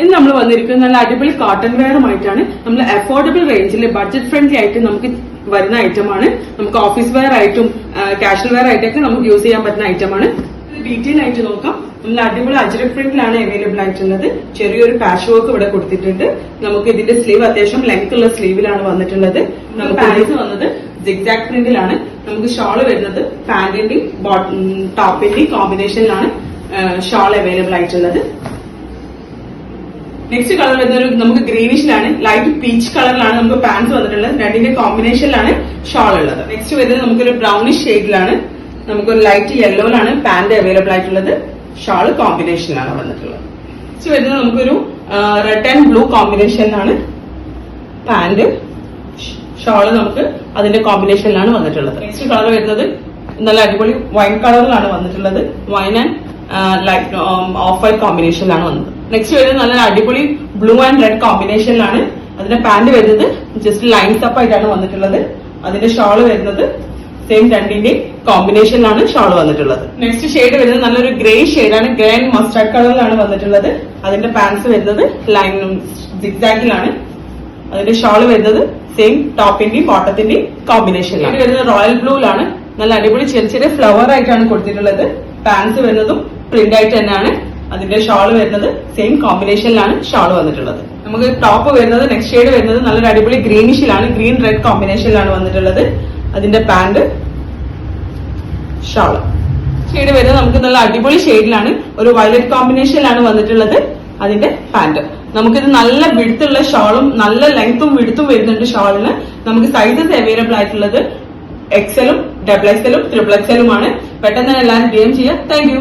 ഇന്ന് നമ്മൾ വന്നിരിക്കുന്നത് നല്ല അടിപൊളി കോട്ടൺ വെയറുമായിട്ടാണ്. നമ്മൾ അഫോർഡബിൾ റേഞ്ചിൽ ബഡ്ജറ്റ് ഫ്രണ്ട്ലി ആയിട്ട് നമുക്ക് വരുന്ന ഐറ്റമാണ്. നമുക്ക് ഓഫീസ് വെയർ ആയിട്ടും കാഷ്വൽ വെയർ ആയിട്ടൊക്കെ നമുക്ക് യൂസ് ചെയ്യാൻ പറ്റുന്ന ഐറ്റമാണ്. ഡീറ്റെയിൽ ആയിട്ട് നോക്കാം. നമ്മൾ അടിപൊളി അജ്രക് പ്രിന്റിലാണ് അവൈലബിൾ ആയിട്ടുള്ളത്. ചെറിയൊരു പാച്ച് വർക്ക് ഇവിടെ കൊടുത്തിട്ടുണ്ട്. നമുക്ക് ഇതിന്റെ സ്ലീവ് അത്യാവശ്യം ലെങ്ത് ഉള്ള സ്ലീവിലാണ് വന്നിട്ടുള്ളത്. നമുക്ക് പാൻസ് വന്നത് സിഗ്സാഗ് പ്രിന്റിലാണ്. നമുക്ക് ഷോള് വരുന്നത് പാന്റിന്റെയും ടോപ്പിന്റെയും കോമ്പിനേഷനിലാണ് ഷോൾ അവൈലബിൾ ആയിട്ടുള്ളത്. നെക്സ്റ്റ് കളർ വരുന്നത് നമുക്ക് ഗ്രീനിഷിലാണ്, ലൈറ്റ് പീച്ച് കളറിലാണ് നമുക്ക് പാൻസ് വന്നിട്ടുള്ളത്. രണ്ടിന്റെ കോമ്പിനേഷനിലാണ് ഷോൾ ഉള്ളത്. നെക്സ്റ്റ് വരുന്നത് നമുക്കൊരു ബ്രൗണിഷ് ഷെയ്ഡിലാണ്, നമുക്കൊരു ലൈറ്റ് യെല്ലോയിലാണ് പാന്റ് അവൈലബിൾ ആയിട്ടുള്ളത്. ഷോൾ കോമ്പിനേഷനിലാണ് വന്നിട്ടുള്ളത്. നെക്സ്റ്റ് വരുന്നത് നമുക്കൊരു റെഡ് ആൻഡ് ബ്ലൂ കോമ്പിനേഷനിലാണ് പാന്റ്, ഷോള് നമുക്ക് അതിന്റെ കോമ്പിനേഷനിലാണ് വന്നിട്ടുള്ളത്. നെക്സ്റ്റ് കളർ വരുന്നത് നല്ല അടിപൊളി വൈൻ കളറിലാണ് വന്നിട്ടുള്ളത്. Wine and light off white കോമ്പിനേഷനിലാണ് വന്നത്. നെക്സ്റ്റ് വരുന്നത് നല്ല അടിപൊളി ബ്ലൂ ആൻഡ് റെഡ് കോമ്പിനേഷനിലാണ്. അതിന്റെ പാന്റ് വരുന്നത് ജസ്റ്റ് ലൈൻസ് അപ്പ് ആയിട്ടാണ് വന്നിട്ടുള്ളത്. അതിന്റെ ഷോള് വരുന്നത് സെയിം രണ്ടിന്റെ കോമ്പിനേഷനിലാണ് ഷോൾ വന്നിട്ടുള്ളത്. നെക്സ്റ്റ് ഷെയ്ഡ് വരുന്നത് നല്ലൊരു ഗ്രേ ഷെയ്ഡാണ്. ഗ്രേ ആൻഡ് മസ്റ്റാർഡ് കളറിലാണ് വന്നിട്ടുള്ളത്. അതിന്റെ പാൻസ് വരുന്നത് ലൈൻ സിഗ്സാഗിലാണ്. അതിന്റെ ഷോള് വരുന്നത് സെയിം ടോപ്പിന്റെയും ബോട്ടത്തിന്റെയും കോമ്പിനേഷനിലാണ്. വരുന്നത് റോയൽ ബ്ലൂയിലാണ്. നല്ല അടിപൊളി ചെറിയ ചെറിയ ഫ്ലവർ ആയിട്ടാണ് കൊടുത്തിട്ടുള്ളത്. പാൻസ് വരുന്നതും പ്രിന്റ് ആയിട്ട് തന്നെയാണ്. അതിന്റെ ഷോള് വരുന്നത് സെയിം കോമ്പിനേഷനിലാണ് ഷോൾ വന്നിട്ടുള്ളത്. നമുക്ക് ടോപ്പ് വരുന്നത് നെക്സ്റ്റ് ഷെയ്ഡ് വരുന്നത് നല്ലൊരു അടിപൊളി ഗ്രീനിഷിലാണ്. ഗ്രീൻ റെഡ് കോമ്പിനേഷനിലാണ് വന്നിട്ടുള്ളത്. അതിന്റെ പാന്റ് ഷോള് ഷെയ്ഡ് വരുന്നത് നമുക്ക് നല്ല അടിപൊളി ഷെയ്ഡിലാണ്, ഒരു വയലറ്റ് കോമ്പിനേഷനിലാണ് വന്നിട്ടുള്ളത്. അതിന്റെ പാന്റ് നമുക്കിത് നല്ല വിടുത്തുള്ള ഷോളും നല്ല ലെങ്ത്തും വിടുത്തും വരുന്നുണ്ട് ഷോളിന്. നമുക്ക് സൈസസ് അവൈലബിൾ ആയിട്ടുള്ളത് XL, XXL, XXL പെട്ടെന്ന് തന്നെ എല്ലാവരും ഗെയിം ചെയ്യാം. Thank you.